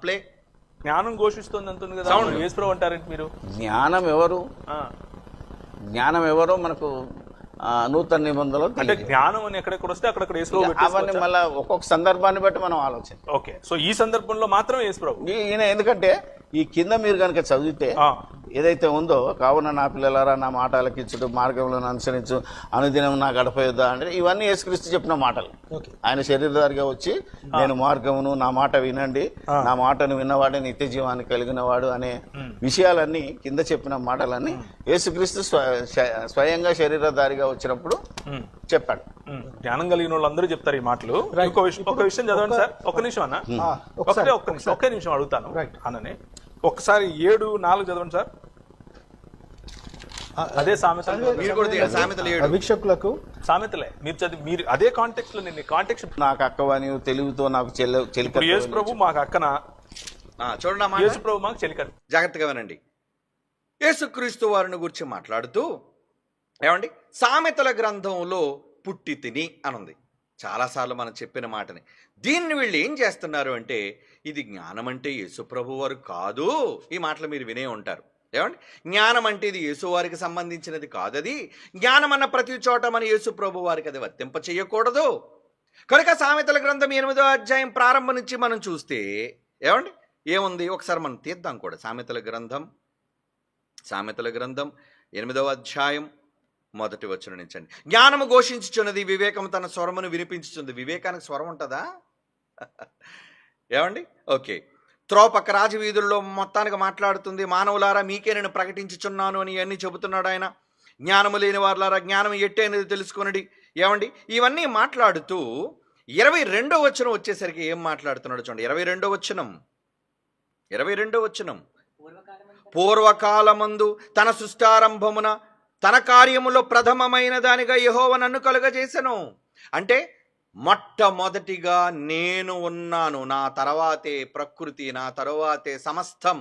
Play జ్ఞానం ఘోషిస్తుంది అంటుంది కదా, యేసుప్రభు అంటారేంటి మీరు? జ్ఞానం ఎవరు? జ్ఞానం ఎవరో మనకు నూతన నిబంధనలో అంటే జ్ఞానం అని ఎక్కడెక్కడ వస్తే అక్కడక్కడ యేసుప్రభు అవన్నీ మళ్ళీ ఒక్కొక్క సందర్భాన్ని బట్టి మనం ఆలోచన. ఓకే, సో ఈ సందర్భంలో మాత్రం యేసుప్రభు ఈయన ఎందుకంటే ఈ కింద మీరు కనుక చదివితే ఏదైతే ఉందో, కావున నా పిల్లలారా నా మాట ఆలకించుడు, మార్గంలో అనుసరించు, అనుదినం నా గడపయుద్దా అంటే ఇవన్నీ యేసుక్రీస్తు చెప్పిన మాటలు. ఆయన శరీరధారిగా వచ్చి నేను మార్గమును, నా మాట వినండి, నా మాటను విన్నవాడే నిత్య జీవాన్ని కలిగిన వాడు అనే విషయాలన్నీ కింద చెప్పిన మాటలన్నీ యేసుక్రీస్తు స్వయంగా శరీరధారిగా వచ్చినప్పుడు చెప్పాడు. జ్ఞానం కలిగిన వాళ్ళు అందరూ చెప్తారు ఈ మాటలు. ఒక విషయం చదవండి సార్, ఒక్క నిమిషం అన్న, ఒక్క నిమిషం అడుగుతాను అన్ననే. ఒకసారి 7:4 చదవండి సార్. అదే వీక్షకులకు సామెతలే మీరు చదివి, మీరు అదే కాంటెక్స్ట్ లో నేను కాంటెక్స్ట్ నాకు అక్కవని తెలుగుతో నాకు చెలిక. యేసు ప్రభు మాకు అక్కన, చూడండి యేసు ప్రభు మాకు చెలిక. జాగ్రత్తగా వినండి. యేసుక్రీస్తు వారిని గురించి మాట్లాడుతూ ఏమండి, సామెతల గ్రంథంలో పుట్టి తిని అనుంది. చాలాసార్లు మనం చెప్పిన మాటని. దీన్ని వీళ్ళు ఏం చేస్తున్నారు అంటే, ఇది జ్ఞానం అంటే యేసుప్రభు వారు కాదు. ఈ మాటలు మీరు వినే ఉంటారు. ఏమండి, జ్ఞానం అంటే ఇది యేసువారికి సంబంధించినది కాదది. జ్ఞానం అన్న ప్రతి చోట మన యేసుప్రభు వారికి అది వర్తింప చేయకూడదు. కనుక సామెతల గ్రంథం 8వ అధ్యాయం ప్రారంభం నుంచి మనం చూస్తే ఏమండి ఏముంది, ఒకసారి మనం తీద్దాం కూడా. సామెతల గ్రంథం 8వ అధ్యాయం 1వ వచనం నుంచండి. జ్ఞానము ఘోషించుచున్నది, వివేకం తన స్వరమును వినిపించుచుంది. వివేకానికి స్వరం ఉంటుందా? ఏమండి, ఓకే. త్రోపక్క రాజవీధుల్లో మొత్తానికి మాట్లాడుతుంది. మానవులారా మీకే నేను ప్రకటించుచున్నాను అని ఇవన్నీ చెబుతున్నాడు ఆయన. జ్ఞానము లేని వారులారా జ్ఞానం ఎట్టే అనేది తెలుసుకునడి. ఏమండి, ఇవన్నీ మాట్లాడుతూ 22వ వచనం వచ్చేసరికి ఏం మాట్లాడుతున్నాడు చూడండి. 22వ వచనం. పూర్వకాలమందు తన సృష్టారంభమున తన కార్యములో ప్రథమమైన దానిగా యెహోవా నన్ను కలుగజేసెను. అంటే మొట్టమొదటిగా నేను ఉన్నాను, నా తర్వాతే ప్రకృతి, నా తరువాతే సమస్తం,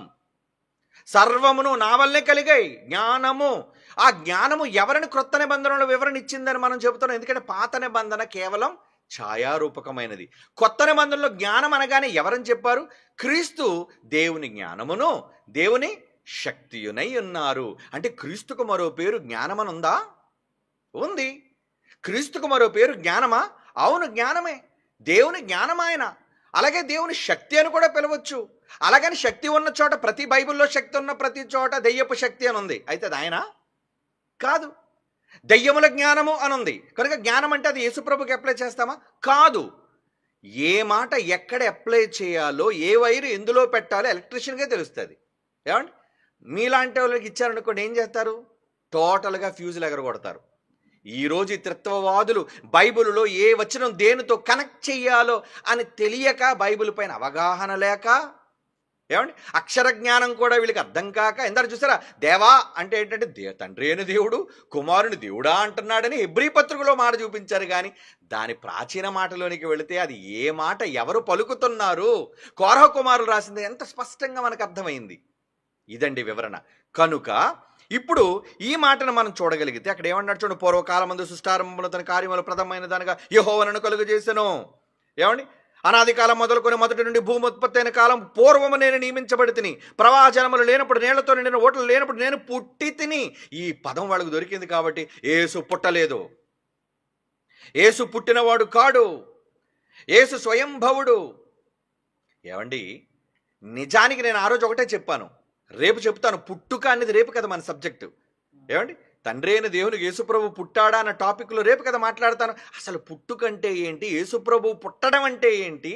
సర్వమును నా వల్లే కలిగాయి. జ్ఞానము, ఆ జ్ఞానము ఎవరిని క్రొత్త నిబంధనలో వివరణ ఇచ్చిందని మనం చెబుతున్నాం. ఎందుకంటే పాత నిబంధన కేవలం ఛాయారూపకమైనది. కొత్త నిబంధనలో జ్ఞానం అనగానే ఎవరని చెప్పారు? క్రీస్తు దేవుని జ్ఞానమును, దేవుని శక్తియునై ఉన్నారు. అంటే క్రీస్తుకు మరో పేరు జ్ఞానమనుందా? ఉంది. క్రీస్తుకు మరో పేరు జ్ఞానమా? అవును, జ్ఞానమే. దేవుని జ్ఞానం ఆయన. అలాగే దేవుని శక్తి అని కూడా పిలవచ్చు. అలాగని శక్తి ఉన్న చోట, ప్రతి బైబిల్లో శక్తి ఉన్న ప్రతి చోట దెయ్యపు శక్తి అని ఉంది. అయితే అది ఆయన కాదు. దెయ్యముల జ్ఞానము అనుంది. కనుక జ్ఞానం అంటే అది యేసుప్రభుకి అప్లై చేస్తామా? కాదు. ఏ మాట ఎక్కడ అప్లై చేయాలో, ఏ వైరు ఎందులో పెట్టాలో ఎలక్ట్రీషియన్గా తెలుస్తుంది. ఏమండి, మీలాంటి వాళ్ళకి ఇచ్చారనుకోండి, ఏం చేస్తారు? టోటల్గా ఫ్యూజులు ఎగరగొడతారు. ఈరోజు ఈ త్రిత్వవాదులు బైబిల్లో ఏ వచనం దేనితో కనెక్ట్ చెయ్యాలో అని తెలియక, బైబిల్ పైన అవగాహన లేక, ఏమండి అక్షర జ్ఞానం కూడా వీళ్ళకి అర్థం కాక, ఎందరు చూసారా, దేవా అంటే ఏంటంటే తండ్రి అయిన దేవుడు కుమారుని దేవుడా అంటున్నాడని హెబ్రీ పత్రికలో మాట చూపించారు. కానీ దాని ప్రాచీన మాటలోనికి వెళితే అది ఏ మాట ఎవరు పలుకుతున్నారు, కోరహ కుమారులు రాసింది ఎంత స్పష్టంగా మనకు అర్థమైంది. ఇదండి వివరణ. కనుక ఇప్పుడు ఈ మాటను మనం చూడగలిగితే అక్కడ ఏమన్నాడు చూడండి. పూర్వకాలమందు సృష్టారంభంలో తన కార్యములు ప్రథమమైన దానిగా యెహోవా నన్ను కలుగజేసెను. ఏమండి, అనాది కాలం మొదలుకొని మొదటి నుండి భూమి ఉత్పత్తి అయిన కాలం పూర్వము నేను నియమించబడి తిని, ప్రవాహజలములు లేనప్పుడు, నీళ్లతో నిండిన ఓటలు లేనప్పుడు నేను పుట్టి తిని. ఈ పదం వాళ్ళకు దొరికింది కాబట్టి యేసు పుట్టలేదు, యేసు పుట్టినవాడు కాడు, యేసు స్వయంభవుడు. ఏమండి, నిజానికి నేను ఆ రోజు ఒకటే చెప్పాను, రేపు చెప్తాను. పుట్టుక అనేది రేపు కదా మన సబ్జెక్టు. ఏమండి, తండ్రి అయిన దేవునికి యేసుప్రభు పుట్టాడా అన్న టాపిక్లో రేపు కదా మాట్లాడతాను. అసలు పుట్టుకంటే ఏంటి, యేసుప్రభు పుట్టడం అంటే ఏంటి,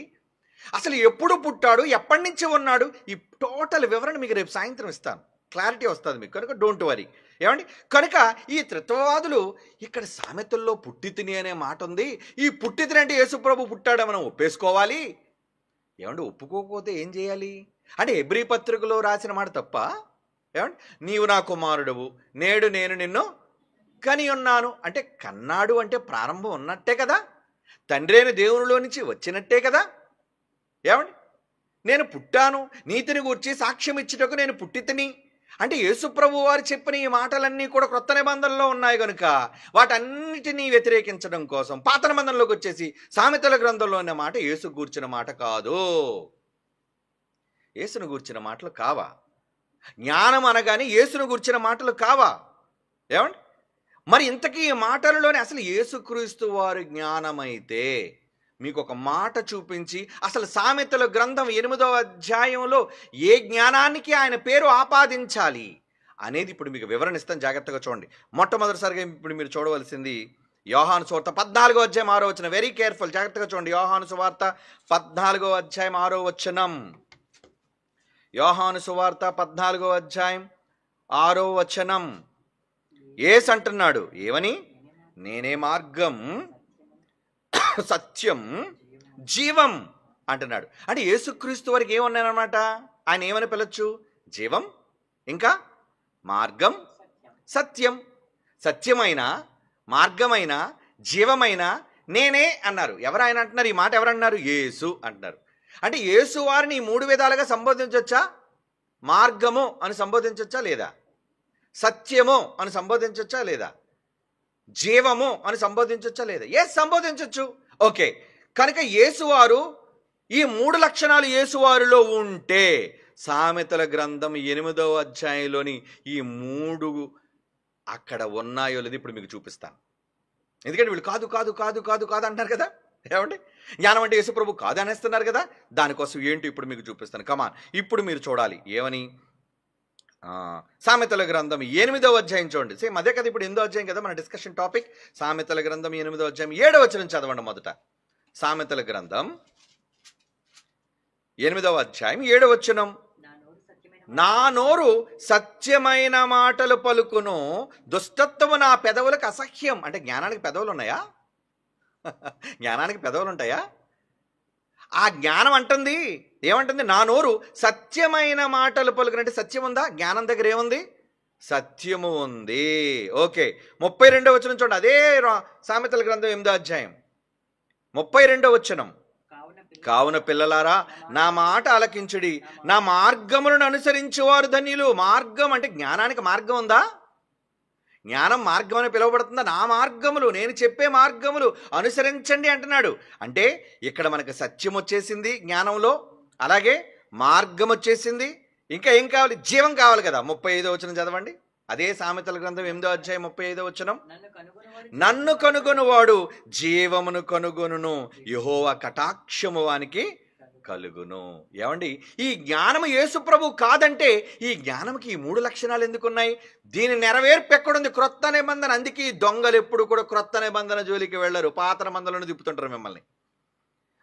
అసలు ఎప్పుడు పుట్టాడు, ఎప్పటి నుంచి ఉన్నాడు, ఈ టోటల్ వివరణ మీకు రేపు సాయంత్రం ఇస్తాను. క్లారిటీ వస్తుంది మీకు. కనుక డోంట్ వరీ. ఏమండి, కనుక ఈ త్రిత్వవాదులు ఇక్కడ సామెతల్లో పుట్టి తిని అనే మాట ఉంది. ఈ పుట్టి తిని అంటే యేసుప్రభు పుట్టాడా మనం ఒప్పేసుకోవాలి. ఏమండి, ఒప్పుకోకపోతే ఏం చేయాలి? అంటే హెబ్రీ పత్రికలో రాసిన మాట తప్ప? ఏమండి, నీవు నా కుమారుడువు, నేడు నేను నిన్ను కని ఉన్నాను అంటే కన్నాడు అంటే ప్రారంభం ఉన్నట్టే కదా, తండ్రి అయిన దేవునిలో నుంచి వచ్చినట్టే కదా. ఏమండి, నేను పుట్టాను, నీతిని గూర్చి సాక్ష్యం ఇచ్చుటకు నేను పుట్టి తిని అంటే యేసుప్రభు వారు చెప్పిన ఈ మాటలన్నీ కూడా క్రొత్త నిబంధనలో ఉన్నాయి కనుక వాటన్నిటినీ వ్యతిరేకించడం కోసం పాత నిబంధనలోకి వచ్చేసి సామెతల గ్రంథంలో ఉన్న మాట యేసు గూర్చిన మాట కాదు. యేసును గూర్చిన మాటలు కావా? జ్ఞానం అనగానే యేసును గూర్చిన మాటలు కావా? ఏమండి? మరి ఇంతకీ ఈ మాటలలోనే అసలు యేసుక్రీస్తు వారి జ్ఞానమైతే మీకు ఒక మాట చూపించి అసలు సామెతల గ్రంథం 8వ అధ్యాయంలో ఏ జ్ఞానానికి ఆయన పేరు ఆపాదించాలి అనేది ఇప్పుడు మీకు వివరణ ఇస్తాను, జాగ్రత్తగా చూడండి. మొట్టమొదటిసారిగా ఇప్పుడు మీరు చూడవలసింది యోహాను సువార్త 14వ అధ్యాయం 6వ వచనం. వెరీ కేర్ఫుల్, జాగ్రత్తగా చూడండి. యోహాను సువార్త 14వ అధ్యాయం 6వ వచనం. యోహాను సువార్త 14వ అధ్యాయం 6వ వచనం. యేసు అంటున్నాడు ఏమని? నేనే మార్గం, సత్యం, జీవం అంటున్నాడు. అంటే యేసుక్రీస్తు వారికి ఏమన్నారనమాట? ఆయన ఏమని పిలవచ్చు? జీవం, ఇంకా మార్గం, సత్యం. సత్యమైన, మార్గమైన, జీవమైన నేనే అన్నారు. ఎవరు ఆయన అంటున్నారు? ఈ మాట ఎవరన్నారు? యేసు అంటున్నారు. అంటే యేసు వారిని 3 విధాలుగా సంబోధించవచ్చా? మార్గము అని సంబోధించవచ్చా లేదా? సత్యము అని సంబోధించవచ్చా లేదా? జీవము అని సంబోధించవచ్చా లేదా? సంబోధించవచ్చు. ఓకే, కనుక యేసువారు ఈ 3 లక్షణాలు యేసువారిలో ఉంటే సామెతల గ్రంథం 8వ అధ్యాయంలోని ఈ 3 అక్కడ ఉన్నాయో లేదు ఇప్పుడు మీకు చూపిస్తాను. ఎందుకంటే వీళ్ళు కాదు కాదు కాదు కాదు కాదు అంటున్నారు కదా. ఏమండి? జ్ఞానం అంటే యేసు ప్రభు కాదు అనేస్తున్నారు కదా. దానికోసం ఏంటి ఇప్పుడు మీకు చూపిస్తాను. కమాన్, ఇప్పుడు మీరు చూడాలి. ఏమని? సామెతల గ్రంథం 8వ అధ్యాయం చూడండి. సేమ్ అదే కదా, ఇప్పుడు 8వ అధ్యాయం కదా మన డిస్కషన్ టాపిక్. సామెతల గ్రంథం 8వ అధ్యాయం 7వ వచనం చదవండి మొదట. సామెతల గ్రంథం 8వ అధ్యాయం 7వ వచనం. నా నోరు సత్యమైన మాటలు పలుకును, దుష్టత్వము నా పెదవులకు అసహ్యం. అంటే జ్ఞానానికి పెదవులు ఉన్నాయా? జ్ఞానానికి పెదవులు ఉంటాయా? ఆ జ్ఞానం అంటుంది ఏమంటుంది? నా నోరు సత్యమైన మాటలు పలుకునంటే సత్యం ఉందా? జ్ఞానం దగ్గర ఏముంది? సత్యము ఉంది. ఓకే, 32వ వచనం చూడండి. అదే సామెతల గ్రంథం 8వ అధ్యాయం 32వ వచనం. కావున పిల్లలారా నా మాట ఆలకించుడి, నా మార్గములను అనుసరించేవారు ధన్యులు. మార్గం అంటే జ్ఞానానికి మార్గం ఉందా? జ్ఞానం మార్గం అని పిలువబడుతుందా? నా మార్గములు, నేను చెప్పే మార్గములు అనుసరించండి అంటున్నాడు. అంటే ఇక్కడ మనకు సత్యం వచ్చేసింది జ్ఞానంలో, అలాగే మార్గం వచ్చేసింది. ఇంకా ఏం కావాలి? జీవం కావాలి కదా. 35వ వచనం చదవండి. అదే సామెతల గ్రంథం 8వ అధ్యాయం 35వ వచనం. నన్ను కనుగొనువాడు జీవమును కనుగొనును, యెహోవా కటాక్షము వానికి కలుగును. ఏమండి? ఈ జ్ఞానము యేసు ప్రభు కాదంటే ఈ జ్ఞానంకి ఈ 3 లక్షణాలు ఎందుకున్నాయి? దీని నెరవేర్పు ఎక్కడుంది? క్రొత్త నిబంధన. అందుకే ఈ దొంగలు ఎప్పుడు కూడా క్రొత్త నిబంధన జోలికి వెళ్ళరు, పాత నిబంధనలను తిప్పుతుంటారు మిమ్మల్ని.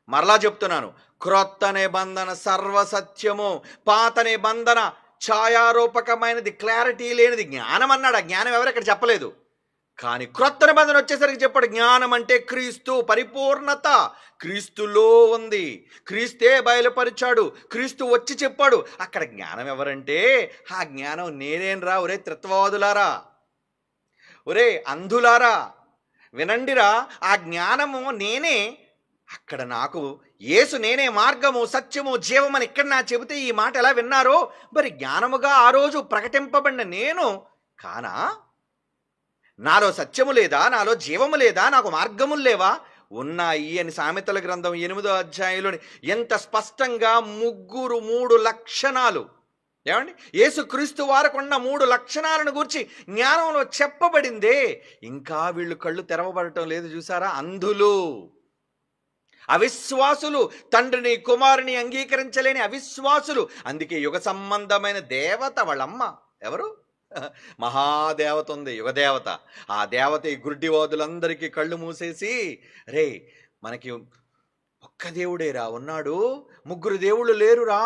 మరలా చెప్తున్నాను, క్రొత్త నిబంధన సర్వసత్యము, పాత నిబంధన ఛాయారూపకమైనది, క్లారిటీ లేనిది. జ్ఞానం అన్నాడు. ఆ జ్ఞానం ఎవరు ఇక్కడ చెప్పలేదు. కానీ క్రొత్త నిబంధన వచ్చేసరికి చెప్పాడు జ్ఞానం అంటే క్రీస్తు, పరిపూర్ణత క్రీస్తులో ఉంది. క్రీస్తే బయలుపరిచాడు, క్రీస్తు వచ్చి చెప్పాడు. అక్కడ జ్ఞానం ఎవరంటే ఆ జ్ఞానం నేనేం రా. ఒరే త్రిత్వవాదులారా, ఒరే అంధులారా, వినండిరా, ఆ జ్ఞానము నేనే. అక్కడ నాకు యేసు నేనే మార్గము, సత్యము, జీవమని ఇక్కడ నా చెబితే ఈ మాట ఎలా విన్నారో మరి జ్ఞానముగా ఆ రోజు ప్రకటింపబడిన నేను కానా? నాలో సత్యము లేదా? నాలో జీవము లేదా? నాకు మార్గములు లేవా? ఉన్నాయి అని సామెతల గ్రంథం 8వ అధ్యాయంలోని ఎంత స్పష్టంగా 3 లక్షణాలు. ఏమండి? యేసుక్రీస్తు వారకున్న 3 లక్షణాలను గురించి జ్ఞానంలో చెప్పబడిందే. ఇంకా వీళ్ళు కళ్ళు తెరవబడటం లేదు. చూసారా? అంధులు, అవిశ్వాసులు, తండ్రిని కుమారుని అంగీకరించలేని అవిశ్వాసులు. అందుకే యుగ సంబంధమైన దేవత వాళ్ళమ్మ ఎవరు? మహాదేవత ఉంది, యుగదేవత. ఆ దేవత ఈ గుడ్డివాదులందరికీ కళ్ళు మూసేసి, రే మనకి ఒక్క దేవుడేరా ఉన్నాడు, 3 దేవుళ్ళు లేరురా,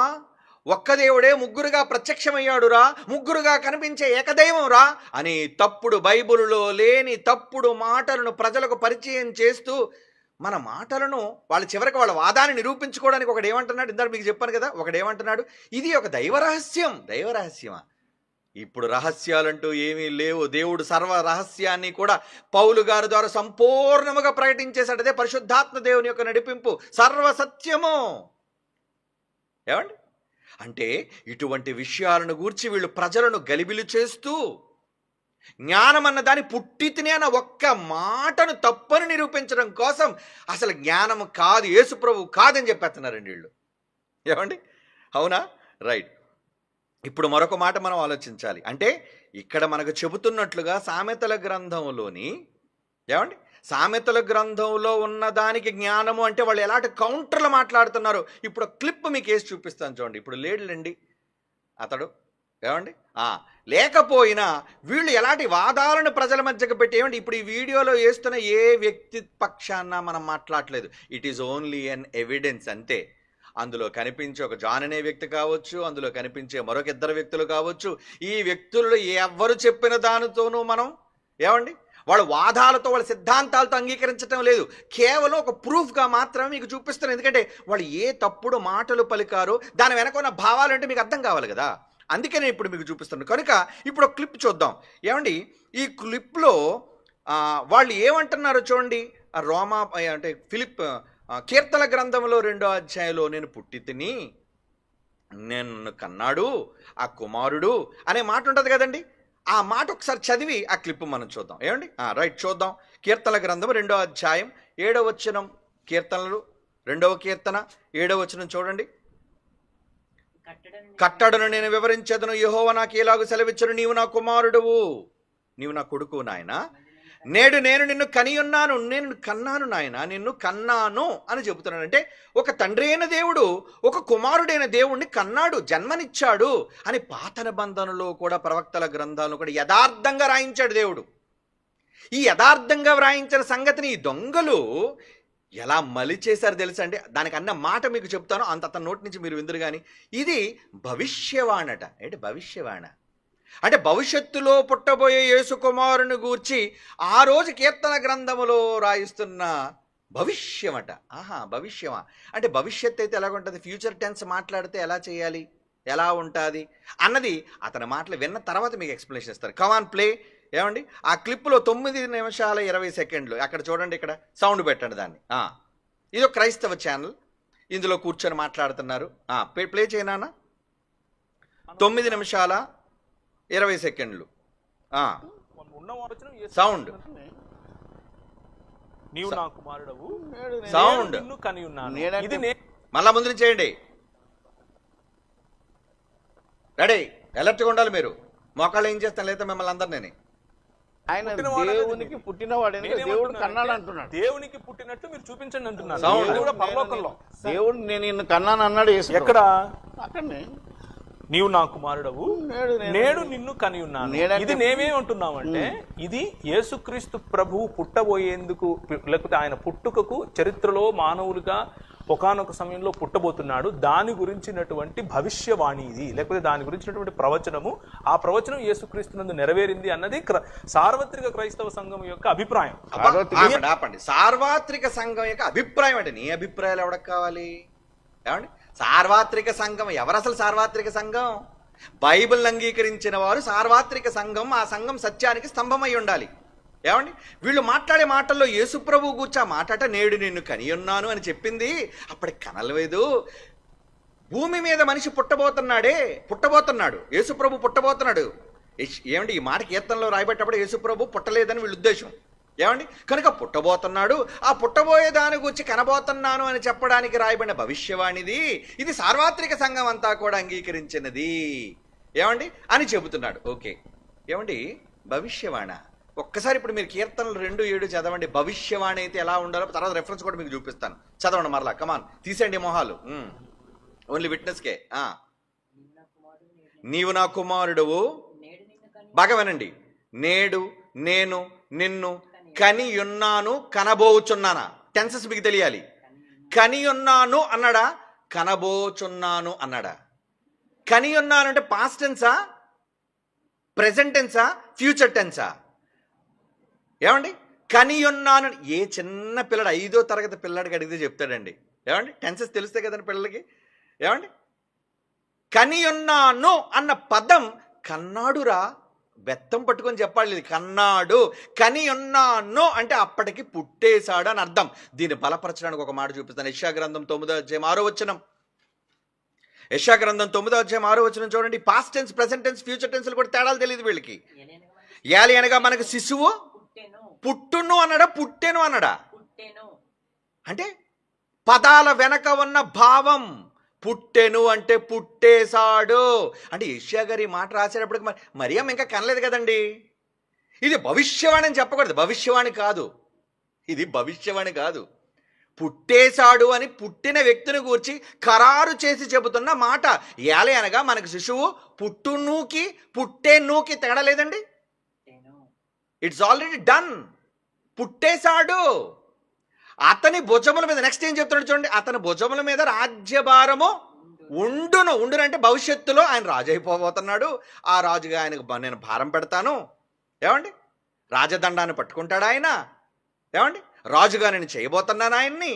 ఒక్క దేవుడే 3గా ప్రత్యక్షమయ్యాడురా, 3గా కనిపించే ఏకదైవం రా అని తప్పుడు బైబిలులో లేని తప్పుడు మాటలను ప్రజలకు పరిచయం చేస్తూ మన మాటలను వాళ్ళ చివరికి వాళ్ళ వాదాన్ని నిరూపించుకోవడానికి ఒకడేమంటున్నాడు? ఇందాక మీకు చెప్పాను కదా, ఒకడేమంటున్నాడు? ఇది ఒక దైవ రహస్యం. దైవ రహస్యమా? ఇప్పుడు రహస్యాలంటూ ఏమీ లేవు. దేవుడు సర్వ రహస్యాన్ని కూడా పౌలు గారి ద్వారా సంపూర్ణముగా ప్రకటించేశాడు. అదే పరిశుద్ధాత్మ దేవుని యొక్క నడిపింపు, సర్వసత్యము. ఏమండి? అంటే ఇటువంటి విషయాలను గూర్చి వీళ్ళు ప్రజలను గలిబిలి చేస్తూ జ్ఞానం అన్న దాని పుట్టితిని అన్న ఒక్క మాటను తప్పని నిరూపించడం కోసం అసలు జ్ఞానము కాదు, యేసు ప్రభు కాదని చెప్పేస్తున్నారండి వీళ్ళు. ఏమండి? అవునా? రైట్. ఇప్పుడు మరొక మాట మనం ఆలోచించాలి. అంటే ఇక్కడ మనకు చెబుతున్నట్లుగా సామెతల గ్రంథంలోని ఏమండి సామెతల గ్రంథంలో ఉన్న దానికి జ్ఞానము అంటే వాళ్ళు ఎలాంటి కౌంటర్లు మాట్లాడుతున్నారు. ఇప్పుడు క్లిప్ మీకు వేసి చూపిస్తాను చూడండి. ఇప్పుడు లేడులేండి అతడు ఏమండి లేకపోయినా వీళ్ళు ఎలాంటి వాదాలను ప్రజల మధ్యకు పెట్టి ఏమండి ఇప్పుడు ఈ వీడియోలో వేస్తున్న ఏ వ్యక్తి పక్షాన మనం మాట్లాడలేదు. It is only an evidence అంతే. అందులో కనిపించే ఒక జాన్ అనే వ్యక్తి కావచ్చు, అందులో కనిపించే మరొక ఇద్దరు వ్యక్తులు కావచ్చు. ఈ వ్యక్తులు ఎవరు చెప్పిన దానితోనూ మనం ఏమండి వాళ్ళ వాదాలతో వాళ్ళ సిద్ధాంతాలతో అంగీకరించడం లేదు. కేవలం ఒక ప్రూఫ్గా మాత్రమే మీకు చూపిస్తున్నాను. ఎందుకంటే వాళ్ళు ఏ తప్పుడు మాటలు పలికారో దాని వెనక ఉన్న భావాలు అంటే మీకు అర్థం కావాలి కదా. అందుకే నేను ఇప్పుడు మీకు చూపిస్తున్నాను. కనుక ఇప్పుడు ఒక క్లిప్ చూద్దాం. ఏమండి ఈ క్లిప్లో వాళ్ళు ఏమంటున్నారో చూడండి. రోమా అంటే ఫిలిప్ కీర్తన గ్రంథంలో 2వ అధ్యాయంలో నేను పుట్టి తిని నేను కన్నాడు ఆ కుమారుడు అనే మాట ఉంటుంది కదండి. ఆ మాట ఒకసారి చదివి ఆ క్లిప్ మనం చూద్దాం. ఏమండి రైట్ చూద్దాం. కీర్తన గ్రంథం 2వ అధ్యాయం 7వ వచనం. కీర్తనలు 2వ కీర్తన 7వ వచనం చూడండి. కట్టడను నేను వివరించేదను, యెహోవా నాకు ఇలాగ సెలవిచ్చును, నీవు నా కుమారుడువు, నీవు నా కొడుకు నాయన, నేడు నేను నిన్ను కని ఉన్నాను, నేను కన్నాను నాయన, నిన్ను కన్నాను అని చెబుతున్నాడు. అంటే ఒక తండ్రి అయిన దేవుడు ఒక కుమారుడైన దేవుణ్ణి కన్నాడు, జన్మనిచ్చాడు అని పాత నిబంధనలో కూడా ప్రవక్తల గ్రంథాలను కూడా యథార్థంగా రాయించాడు దేవుడు. ఈ యథార్థంగా వ్రాయించిన సంగతిని ఈ దొంగలు ఎలా మలి చేశారు తెలుసా అండి. దానికి అన్న మాట మీకు చెప్తాను, అతని నోటి నుంచి మీరు విందురు. కానీ ఇది భవిష్యవాణట. ఏంటి భవిష్యవాణ అంటే భవిష్యత్తులో పుట్టబోయే యేసు కుమారుని గూర్చి ఆ రోజు కీర్తన గ్రంథములో రాయిస్తున్న భవిష్యమట. భవిష్యమా అంటే భవిష్యత్తు అయితే ఎలాగుంటుంది, ఫ్యూచర్ టెన్స్ మాట్లాడితే ఎలా చేయాలి, ఎలా ఉంటుంది అన్నది అతని మాటలు విన్న తర్వాత మీకు ఎక్స్ప్లెనేషన్ ఇస్తారు. కమాన్ ప్లే. ఏమండి ఆ క్లిప్లో 9 నిమిషాల 20 సెకండ్లు అక్కడ చూడండి. ఇక్కడ సౌండ్ పెట్టండి దాన్ని. ఇది ఒక క్రైస్తవ ఛానల్, ఇందులో కూర్చొని మాట్లాడుతున్నారు. ప్లే చేయనా. 9 నిమిషాల 20 సెకండ్లు సౌండ్. నీవు నా కుమారుడవు, సౌండ్ కని ఉన్నాను. మళ్ళా ముందు నుంచి చేయండి. రెడీ, అలర్ట్గా ఉండాలి మీరు. మోకాళ్ళు ఏం చేస్తాను లేదా మిమ్మల్ని అందరినీ. ఆయన దేవునికి పుట్టినవాడు, దేవుడు కన్నాడు అంటున్నాడు. దేవునికి పుట్టినట్టు మీరు చూపించండి అంటున్నారు. పరలోకంలో దేవుడు నేను నిన్ను కన్నాను అన్నాడు. ఎక్కడ? అక్కడనే. నీవు నా కుమారుడవు, నేడు నిన్ను కని ఉన్నాను. ఇది నేమేమంటున్నామంటే ఇది యేసుక్రీస్తు ప్రభువు పుట్టబోయేందుకు, లేకపోతే ఆయన పుట్టుకకు చరిత్రలో మానవులుగా ఒకానొక సమయంలో పుట్టబోతున్నాడు, దాని గురించినటువంటి భవిష్యవాణి ఇది, లేకపోతే దాని గురించినటువంటి ప్రవచనము. ఆ ప్రవచనం యేసుక్రీస్తునందు నెరవేరింది అన్నది సార్వత్రిక క్రైస్తవ సంఘం యొక్క అభిప్రాయం. సార్వత్రిక సంఘం యొక్క అభిప్రాయం అంటే నీ అభిప్రాయాలు ఎవరికి కావాలి? ఏమండి సార్వత్రిక సంఘం ఎవరు? అసలు సార్వత్రిక సంఘం బైబిల్ అంగీకరించిన వారు సార్వత్రిక సంఘం. ఆ సంఘం సత్యానికి స్తంభమై ఉండాలి. ఏమండి వీళ్ళు మాట్లాడే మాటల్లో యేసుప్రభు కూర్చా మాటట నేడు నిన్ను కని ఉన్నాను అని చెప్పింది అప్పటికి కనలేదు. భూమి మీద మనిషి పుట్టబోతున్నాడు, యేసుప్రభు పుట్టబోతున్నాడు. ఏమండి ఈ మాట కీర్తనలో రాయబెట్టప్పుడు యేసుప్రభు పుట్టలేదని వీళ్ళ ఉద్దేశం. ఏమండి కనుక పుట్టబోతున్నాడు, ఆ పుట్టబోయే దాని గురించి కనబోతున్నాను అని చెప్పడానికి రాయబడిన భవిష్యవాణిది. ఇది సార్వత్రిక సంఘం అంతా కూడా అంగీకరించినది ఏమండి అని చెబుతున్నాడు. ఓకే ఏమండి భవిష్యవాణ ఒక్కసారి ఇప్పుడు మీరు కీర్తనలు 2:7 చదవండి. భవిష్యవాణి అయితే ఎలా ఉండాలో తర్వాత రెఫరెన్స్ కూడా మీకు చూపిస్తాను. చదవండి మరలా. కమాన్ తీసేయండి మొహాలు. ఓన్లీ విట్నెస్కే. నీవు నా కుమారుడువు, బాగా వినండి. నేడు నేను నిన్ను కని ఉన్నాను, కనబోచున్నానా? టెన్సెస్ మీకు తెలియాలి. కని ఉన్నాను అన్నాడా, కనబోచున్నాను అన్నాడా? కని ఉన్నాను అంటే పాస్ట్ టెన్సా, ప్రెజెంట్ టెన్సా, ఫ్యూచర్ టెన్సా? ఏమండి కని ఉన్నాను ఏ చిన్న పిల్లడు 5వ తరగతి పిల్లడికి అడిగితే చెప్తాడండి. ఏమండి టెన్సెస్ తెలిస్తే కదండి పిల్లలకి. ఏమండి కని ఉన్నాను అన్న పదం కన్నాడురా, బెత్తం పట్టుకొని చెప్పాలి. కన్నాడు, కని ఉన్నాను అంటే అప్పటికి పుట్టేశాడు అని అర్థం. దీన్ని బలపరచడానికి ఒక మాట చూపిస్తాను. యెషయా గ్రంథం 9వ అధ్యాయం 6వ వచనం. యెషయా గ్రంథం 9వ అధ్యాయం 6వ వచనం చూడండి. Past tense, present tense, future tense కూడా తేడాలు తెలియదు వీళ్ళకి. ఏలి అనగా మనకు శిశువు పుట్టును అన్నాడా, పుట్టెను అన్నాడా? అంటే పదాల వెనక ఉన్న భావం, పుట్టెను అంటే పుట్టేశాడు. అంటే యెషయా గారు ఈ మాట రాసేటప్పటికి మరియమ్మ ఇంకా కనలేదు కదండి. ఇది భవిష్యవాణి అని చెప్పకూడదు. భవిష్యవాణి కాదు, ఇది భవిష్యవాణి కాదు. పుట్టేశాడు అని పుట్టిన వ్యక్తిని గూర్చి ఖరారు చేసి చెబుతున్న మాట. ఏలే అనగా మనకు శిశువు పుట్టునూకి పుట్టేనూకి తేడా లేదండి. It's already done. పుట్టేశాడు. అతని భుజముల మీద నెక్స్ట్ ఏం చెప్తున్నాడు చూడండి, అతని భుజముల మీద రాజ్యభారము ఉండును. ఉండునంటే భవిష్యత్తులో ఆయన రాజు అయిపోబోతున్నాడు. ఆ రాజుగా ఆయనకు నేను భారం పెడతాను. ఏమండి, రాజదండాన్ని పట్టుకుంటాడు ఆయన. ఏమండి, రాజుగా నేను చేయబోతున్నాను ఆయన్ని.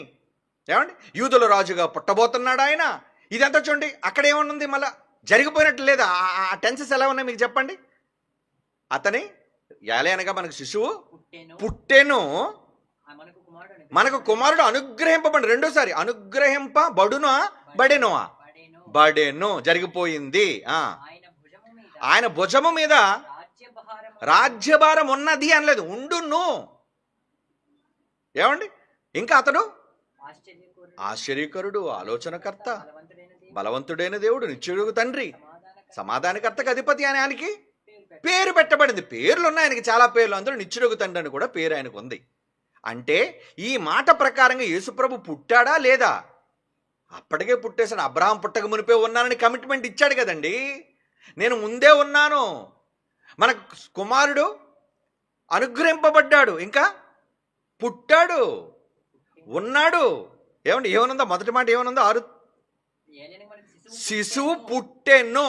ఏమండి, యూదుల రాజుగా పుట్టబోతున్నాడు ఆయన. ఇదంతా చూడండి, అక్కడ ఏమన్నది మళ్ళా జరిగిపోయినట్టు లేదా? ఆ టెన్సెస్ ఎలా ఉన్నాయి మీకు చెప్పండి. అతని యాలే అనగా మనకు శిశువు పుట్టెను, మనకు కుమారుడు అనుగ్రహింపబడి. రెండోసారి అనుగ్రహింపబడును, బడెను, బడెను జరిగిపోయింది. ఆయన భుజము మీద రాజ్యభారం ఉన్నది అనలేదు, ఉండును. ఏమండి, ఇంకా అతడు ఆశ్చర్యకరుడు, ఆలోచనకర్త, బలవంతుడైన దేవుడు, నిత్యుడు తండ్రి, సమాధానకర్తకు అధిపతి అని ఆయనకి పేరు పెట్టబడింది. పేర్లు ఉన్నాయి ఆయనకి, చాలా పేర్లు. అందులో నిత్యుడు తండ్రి అని కూడా పేరు ఆయనకు ఉంది. అంటే ఈ మాట ప్రకారంగా యేసుప్రభు పుట్టాడా లేదా? అప్పటికే పుట్టేశాడు. అబ్రహాం పుట్టక మునిపే ఉన్నానని కమిట్మెంట్ ఇచ్చాడు కదండి. నేను ముందే ఉన్నాను. మన కుమారుడు అనుగ్రహింపబడ్డాడు, ఇంకా పుట్టాడు, ఉన్నాడు. ఏమండి, ఏమనుందో మొదటి మాట ఏమనుందో? శిశువు పుట్టెను.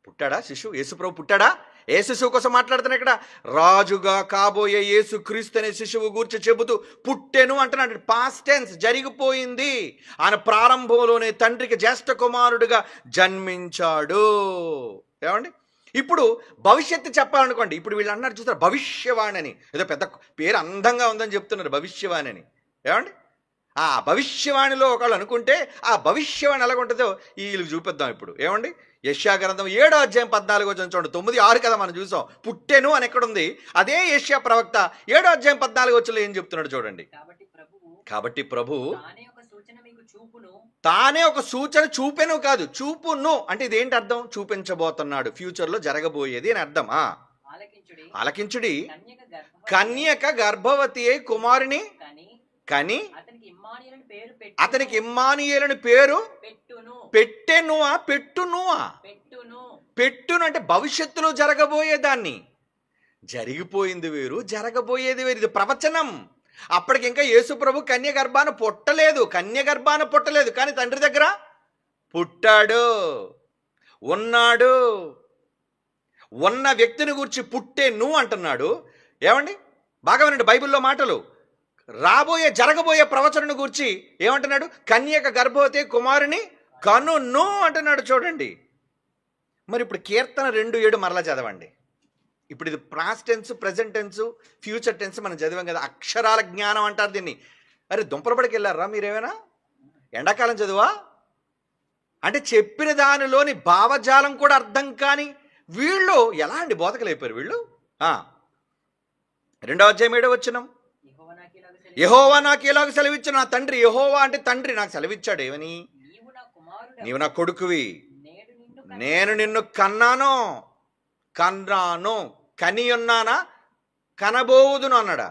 పుట్టాడా శిశువు? యేసుప్రభు పుట్టాడా? ఏ శిశువు కోసం మాట్లాడుతున్నా ఇక్కడ? రాజుగా కాబోయే యేసు క్రీస్తు అనే శిశువు గురించి చెబుతూ పుట్టెను అంటున్నాడు. పాస్ట్ టెన్స్, జరిగిపోయింది. ఆయన ప్రారంభంలోనే తండ్రికి జ్యేష్ఠ కుమారుడుగా జన్మించాడు. ఏమండి, ఇప్పుడు భవిష్యత్తు చెప్పాలనుకోండి. ఇప్పుడు వీళ్ళు అన్నారు చూస్తారు భవిష్యవాణి అని, ఏదో పెద్ద పేరు అందంగా ఉందని చెప్తున్నారు భవిష్యవాణి అని. ఏమండి, ఆ భవిష్యవాణిలో ఒకళ్ళు అనుకుంటే ఆ భవిష్యవాణి ఎలాగుంటుందో వీళ్ళకి చూపిద్దాం ఇప్పుడు. ఏమండి, యెషయా గ్రంథం 7వ అధ్యాయం 14వ వచనం చూడండి. 9:6 కదా మనం చూసాం. పుట్టెను అని ఎక్కడుంది? అదే యెషయా ప్రవక్త 7వ అధ్యాయం 14వ వచనంలో ఏం చెప్తున్నాడు చూడండి. కాబట్టి ప్రభు తానే ఒక సూచన చూపెను కాదు, చూపును. అంటే ఇదేంటి అర్థం? చూపించబోతున్నాడు, ఫ్యూచర్లో జరగబోయేది అని అర్థం. ఆలకించుడి, కన్యక గర్భవతి అయి కుమారుని కని అతనికి ఇమ్మానుయేలుని పేరు పెట్టెనువా? పెట్టును అంటే భవిష్యత్తులో జరగబోయేదాన్ని. జరిగిపోయింది వేరు, జరగబోయేది వేరు. ఇది ప్రవచనం. అప్పటికి ఇంకా యేసు ప్రభు కన్య గర్భాన పుట్టలేదు, కానీ తండ్రి దగ్గర పుట్టాడు, ఉన్నాడు. ఉన్న వ్యక్తిని గురించి పుట్టెను అంటున్నాడు. ఏమండి, బాగా వినండి బైబిల్లో మాటలు. జరగబోయే ప్రవచనను గురించి ఏమంటున్నాడు? కన్యక గర్భవతి కుమారుని కనును అంటున్నాడు. చూడండి, మరి ఇప్పుడు కీర్తన 2:7 మరలా చదవండి. ఇప్పుడు ఇది past tense, present tense, future tense మనం చదివాం కదా. అక్షరాల జ్ఞానం అంటారు దీన్ని. అరే దుంపలబడికి వెళ్ళారా మీరేమైనా? ఎండాకాలం చదువా? అంటే చెప్పిన దానిలోని భావజాలం కూడా అర్థం కాని వీళ్ళు ఎలా అండి బోధకులు అయిపోయారు వీళ్ళు. 2వ అధ్యాయం 7వ వచనం, యెహోవా నాకు ఎలాగ సెలవిచ్చాను, నా తండ్రి యెహోవా అంటే తండ్రి నాకు సెలవిచ్చాడు. ఏమని? నీవు నా కొడుకువి, నేను నిన్ను కన్నాను. కని ఉన్నానా? కనబోదును అన్నాడా?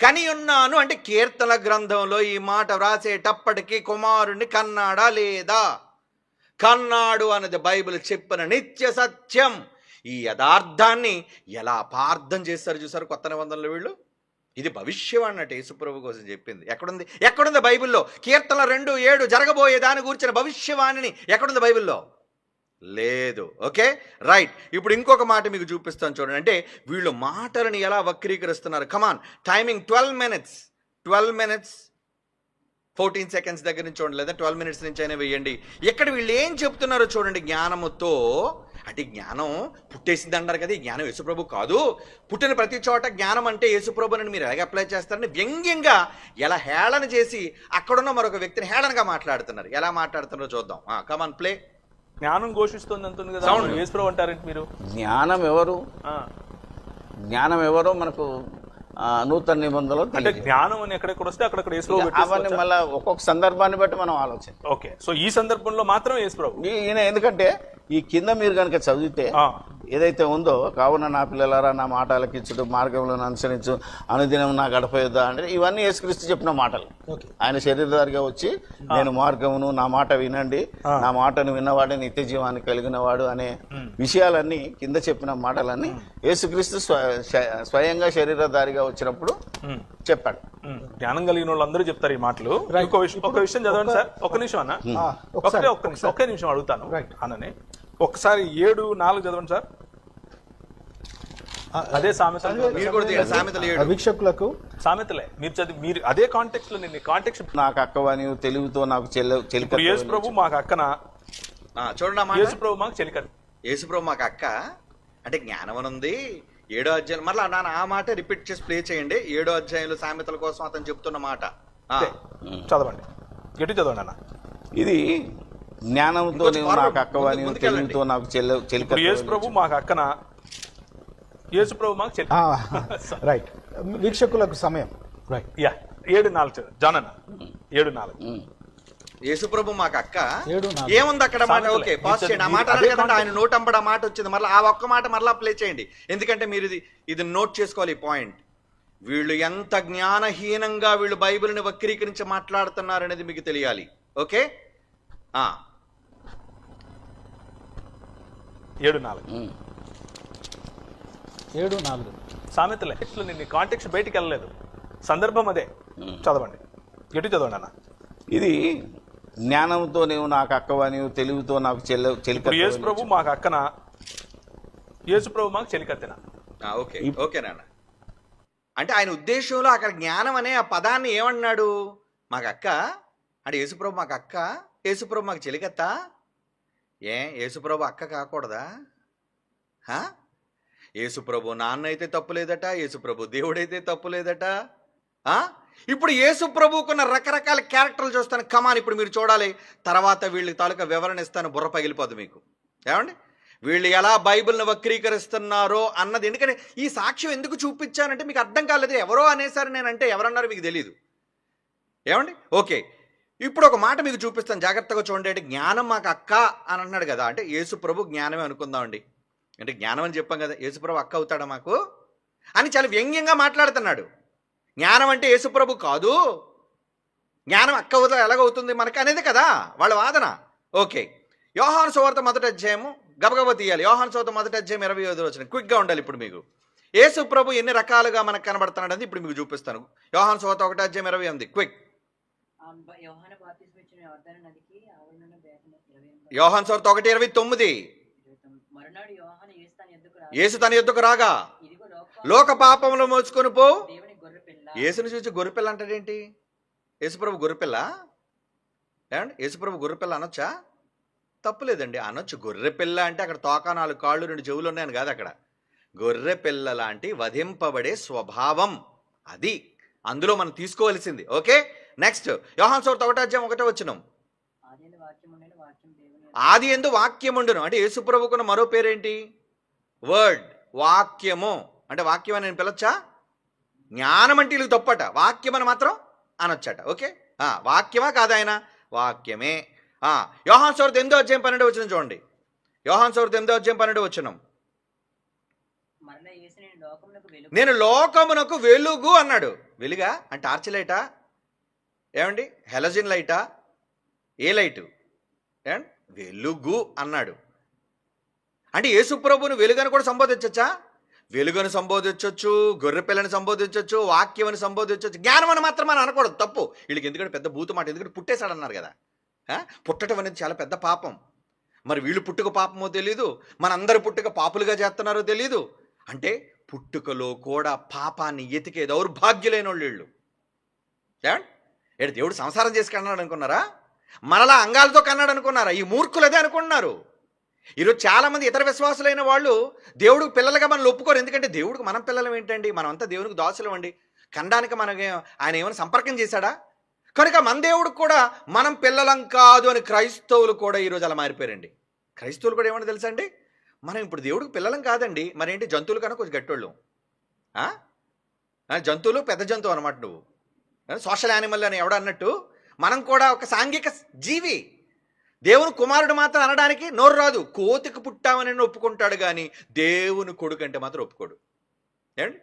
కని ఉన్నాను అంటే కీర్తన గ్రంథంలో ఈ మాట వ్రాసేటప్పటికీ కుమారుణ్ణి కన్నాడా లేదా? కన్నాడు అన్నది బైబిల్ చెప్పిన నిత్య సత్యం. ఈ యథార్థాన్ని ఎలా అపార్థం చేస్తారు చూసారు కొత్త నిబంధనలు వీళ్ళు. ఇది భవిష్యవాణి అన్నట్టు యేసుప్రభు కోసం చెప్పింది. ఎక్కడుంది బైబిల్లో? కీర్తన 2:7 జరగబోయే దాని గురించిన భవిష్యవాణిని ఎక్కడుంది బైబిల్లో? లేదు. Okay, right. ఇప్పుడు ఇంకొక మాట మీకు చూపిస్తాను చూడండి. అంటే వీళ్ళు మాటలను ఎలా వక్రీకరిస్తున్నారు. కమాన్, టైమింగ్ 12 minutes 14 seconds దగ్గర నుంచి చూడండి, లేదా 12 minutes నుంచి అయినా వేయండి. ఇక్కడ వీళ్ళు ఏం చెప్తున్నారో చూడండి. జ్ఞానముతో అంటే జ్ఞానం పుట్టేసింది అంటారు కదా, ఈ జ్ఞానం యేసుప్రభు కాదు. పుట్టిన ప్రతి చోట జ్ఞానం అంటే యేసుప్రభు అని మీరు ఎలాగ అప్లై చేస్తారని వ్యంగ్యంగా ఎలా హేళన చేసి అక్కడున్న మరొక వ్యక్తిని హేళనగా మాట్లాడుతున్నారు. ఎలా మాట్లాడుతున్నారో చూద్దాం. కమాన్ ప్లే. జ్ఞానం ఘోషిస్తుంది అంటుంది కదా, యేసుప్రభు అంటారేంటి మీరు? జ్ఞానం ఎవరు మనకు నూతన నిబంధనలో అంటే తెలియజేయబడింది. జ్ఞానం అని ఎక్కడెక్కడ వస్తే అక్కడ యేసు ప్రభు అవన్నీ పెట్టేసుకోవచ్చా? మళ్ళీ ఒక్కొక్క సందర్భాన్ని బట్టి మనం ఆలోచన. ఓకే, సో ఈ సందర్భంలో మాత్రం యేసు ప్రభు. ఈయన ఎందుకంటే ఈ కింద మీరు కనుక చదివితే ఏదైతే ఉందో, కావున నా పిల్లలారా నా మాట ఆలకించుడు, మార్గంలో అనుసరించు, అనుదినం నా గడప యొద్ద అంటే ఇవన్నీ యేసుక్రీస్తు చెప్పిన మాటలు. ఆయన శరీరధారిగా వచ్చి నేను మార్గమును, నా మాట వినండి, నా మాటను విన్నవాడే నిత్య జీవాన్ని కలిగిన వాడు అనే విషయాలన్నీ కింద చెప్పిన మాటలన్నీ యేసుక్రీస్తు స్వయంగా శరీరధారిగా వచ్చినప్పుడు చెప్పాడు. జ్ఞానం కలిగిన వాళ్ళు అందరూ చెప్తారు ఈ మాటలు. ఒక విషయం చదవండి సార్, ఒక్క నిమిషం అన్న, ఒకే నిమిషం అడుగుతాను అన్ననే. ఒకసారి 7:4 చదవండి సార్. అదే వీక్షకులకు సామెతలే మీరు చదివి, మీరు అదే కాంటెక్స్ట్ లో నేను కాంటెక్స్ట్. నాకు అక్కవని తెలుగుతో నాకు ఇప్పుడు యేసు ప్రభు మాకు అక్కన, చూడండి, యేసు ప్రభు మాకు చెలికత్త. యేసు ప్రభు మాకు అక్క అంటే జ్ఞానం అని ఉంది. 7వ అధ్యాయం మరలా నాన్న ఆ మాట రిపీట్ చేసి ప్లే చేయండి. 7వ అధ్యాయంలో సామెతల కోసం అతను చెప్తున్న మాట చదవండి, గట్టి చదవండి అన్న. ఇది జ్ఞానంతో నాకు అక్కవని తెలుగుతో నాకు ఇప్పుడు యేసు ప్రభు మాకు అక్కన, యేసు ప్రభు మాకు చెల్లి. రైట్, వీక్షకులకు సమయం. రైట్, 7:4 జాన్ అన్న, 7:4. యేసు ప్రభు మాకు అక్క 7:4 ఏముంది అక్కడ మాట? ఓకే, పాస్ చేయండి. ఆ మాట కదండి ఆయన నోటంబడి ఆ మాట వచ్చింది. మరలా ఆ ఒక్క మాట మరలా ప్లే చేయండి, ఎందుకంటే మీరు ఇది నోట్ చేసుకోవాలి ఈ పాయింట్. వీళ్ళు ఎంత జ్ఞానహీనంగా వీళ్ళు బైబిల్ని వక్రీకరించి మాట్లాడుతున్నారు అనేది మీకు తెలియాలి. ఓకే, 7:4 సామెతలే. నేను కాంటెక్స్ట్ బయటికి వెళ్ళలేదు, సందర్భం అదే. చదవండి, గట్టి చదవండి అన్న. ఇది జ్ఞానంతో నాకు అక్కవని తెలుగుతో నాకు చెలికత్త. యేసు ప్రభు మాకు అక్కన, యేసు ప్రభు మాకు చెలికత్తెన. ఓకే, ఓకే నాన్న. అంటే ఆయన ఉద్దేశంలో అక్కడ జ్ఞానం అనే ఆ పదాన్ని ఏమన్నాడు? మాకు అక్క అంటే యేసుప్రభు మాకు అక్క, యేసుప్రభు మాకు చెలికత్త. యేసుప్రభు అక్క కాకూడదా? యేసుప్రభు నాన్న అయితే తప్పు లేదట, యేసుప్రభు దేవుడైతే తప్పు లేదట. ఇప్పుడు యేసుప్రభుకున్న రకరకాల క్యారెక్టర్లు చూస్తాను. కమాన్, ఇప్పుడు మీరు చూడాలి. తర్వాత వీళ్ళ తాలూకా వివరణ ఇస్తాను, బుర్ర పగిలిపోదు మీకు. ఏమండి, వీళ్ళు ఎలా బైబిల్ని వక్రీకరిస్తున్నారో అన్నది. ఎందుకంటే ఈ సాక్ష్యం ఎందుకు చూపించానంటే మీకు అర్థం కాలేదు. ఎవరో అనేసారు, నేనంటే ఎవరన్నారో మీకు తెలియదు. ఏమండి, ఓకే, ఇప్పుడు ఒక మాట మీకు చూపిస్తాను, జాగ్రత్తగా చూడండి. అంటే జ్ఞానం మాకు అక్క అని అన్నాడు కదా, అంటే యేసుప్రభు జ్ఞానమే అనుకుందామండి. అంటే జ్ఞానం అని చెప్పాం కదా, యేసుప్రభు అక్క అవుతాడా మాకు అని చాలా వ్యంగ్యంగా మాట్లాడుతున్నాడు. జ్ఞానం అంటే యేసుప్రభు కాదు, జ్ఞానం అక్క అవుతా ఎలాగవుతుంది మనకు అనేది కదా వాళ్ళ వాదన. ఓకే, యోహాను సువార్త 1వ అధ్యాయము గబగబా తీయాలి. యోహాను సువార్త 1వ అధ్యాయం 25వ వచనం క్విక్గా ఉండాలి. ఇప్పుడు మీకు యేసు ప్రభు ఎన్ని రకాలుగా మనకు కనబడుతున్నాడు అని ఇప్పుడు మీకు చూపిస్తాను. యోహాను సువార్త 1వ అధ్యాయం 28 క్విక్. యోహాను సువార్త 1:29 యేసు తన యొద్దకు రాగా లోక పాపములు మోసుకొని పో. యేసుని చూసి గొర్రెపిల్ల అంటాడేంటి? యేసుప్రభు గొర్రెపిల్ల? ఏమండి, యేసుప్రభు గొర్రెపిల్ల అనొచ్చా? తప్పులేదండి, అనొచ్చు. గొర్రెపిల్ల అంటే అక్కడ తోక 4 కాళ్ళు 2 చెవులు ఉన్నాయని కాదు. అక్కడ గొర్రెపిల్ల లాంటి వధింపబడే స్వభావం అది అందులో మనం తీసుకోవాల్సింది. ఓకే, నెక్స్ట్ యోహాను సువార్త 1వ అధ్యాయం 1వ వచనం. ఆది యందు వాక్యముండును అంటే యేసుప్రభుకున్న మరో పేరేంటి? వర్డ్, వాక్యము. అంటే వాక్యం అని నేను పిలవచ్చా? జ్ఞానం అంటే వీళ్ళకి తప్పట, వాక్యం అని మాత్రం అనొచ్చట. ఓకే, వాక్యమా కాదు ఆయన? వాక్యమే. యోహాను సువార్త 8వ అధ్యాయం 12వ వచనం చూడండి. యోహాను సువార్త 8వ అధ్యాయం 12వ వచనం. నేను లోకమునకు వెలుగు అన్నాడు. వెలుగా అంటే టార్చ్ లైటా? ఏమండి, హెలజిన్ లైటా? ఏ లైటు? ఏమండి, వెలుగు అన్నాడు. అంటే యేసుప్రభుని వెలుగని కూడా సంబోధించచ్చా? వెలుగుని సంబోధించవచ్చు, గొర్రెపిల్లని సంబోధించవచ్చు, వాక్యమని సంబోధించవచ్చు. జ్ఞానం అని మాత్రం మనం అనకూడదు, తప్పు. వీళ్ళకి ఎందుకంటే పెద్ద భూత మాట, ఎందుకంటే పుట్టేశాడన్నారు కదా. పుట్టడం అనేది చాలా పెద్ద పాపం. మరి వీళ్ళు పుట్టుక పాపమో తెలీదు, మనందరి పుట్టుక పాపులుగా చేస్తున్నారో తెలీదు. అంటే పుట్టుకలో కూడా పాపాన్ని ఎతికే దౌర్భాగ్యులైన వాళ్ళు. ఏడు దేవుడు సంసారం చేసి కన్నాడు అనుకున్నారా? మనలా అంగాలతో కన్నాడు అనుకున్నారా? ఈ మూర్ఖులదే అనుకుంటున్నారు. ఈరోజు చాలామంది ఇతర విశ్వాసులైన వాళ్ళు దేవుడికి పిల్లలుగా మనల్ని ఒప్పుకోరు. ఎందుకంటే దేవుడికి మనం పిల్లలం ఏంటండి? మనమంతా దేవునికి దాసులం అండి. ఖండానికి మనకి ఆయన ఏమైనా సంపర్కం చేశాడా? కనుక మన దేవుడికి కూడా మనం పిల్లలం కాదు అని క్రైస్తవులు కూడా ఈరోజు అలా మారిపోయారండి. క్రైస్తవులు కూడా ఏమన్నా తెలుసా అండి, మనం ఇప్పుడు దేవుడికి పిల్లలం కాదండి, మరేంటి జంతువులు కన్నా కొంచెం గట్టోళ్ళు. జంతువులు పెద్ద జంతువు అనమాట నువ్వు, సోషల్ యానిమల్ అని ఎవడ అన్నట్టు మనం కూడా ఒక సాంఘిక జీవి. దేవుని కుమారుడు మాత్రం అనడానికి నోరు రాదు. కోతికి పుట్టామని ఒప్పుకుంటాడు కానీ దేవుని కొడుకు అంటే మాత్రం ఒప్పుకోడు. ఏమండి?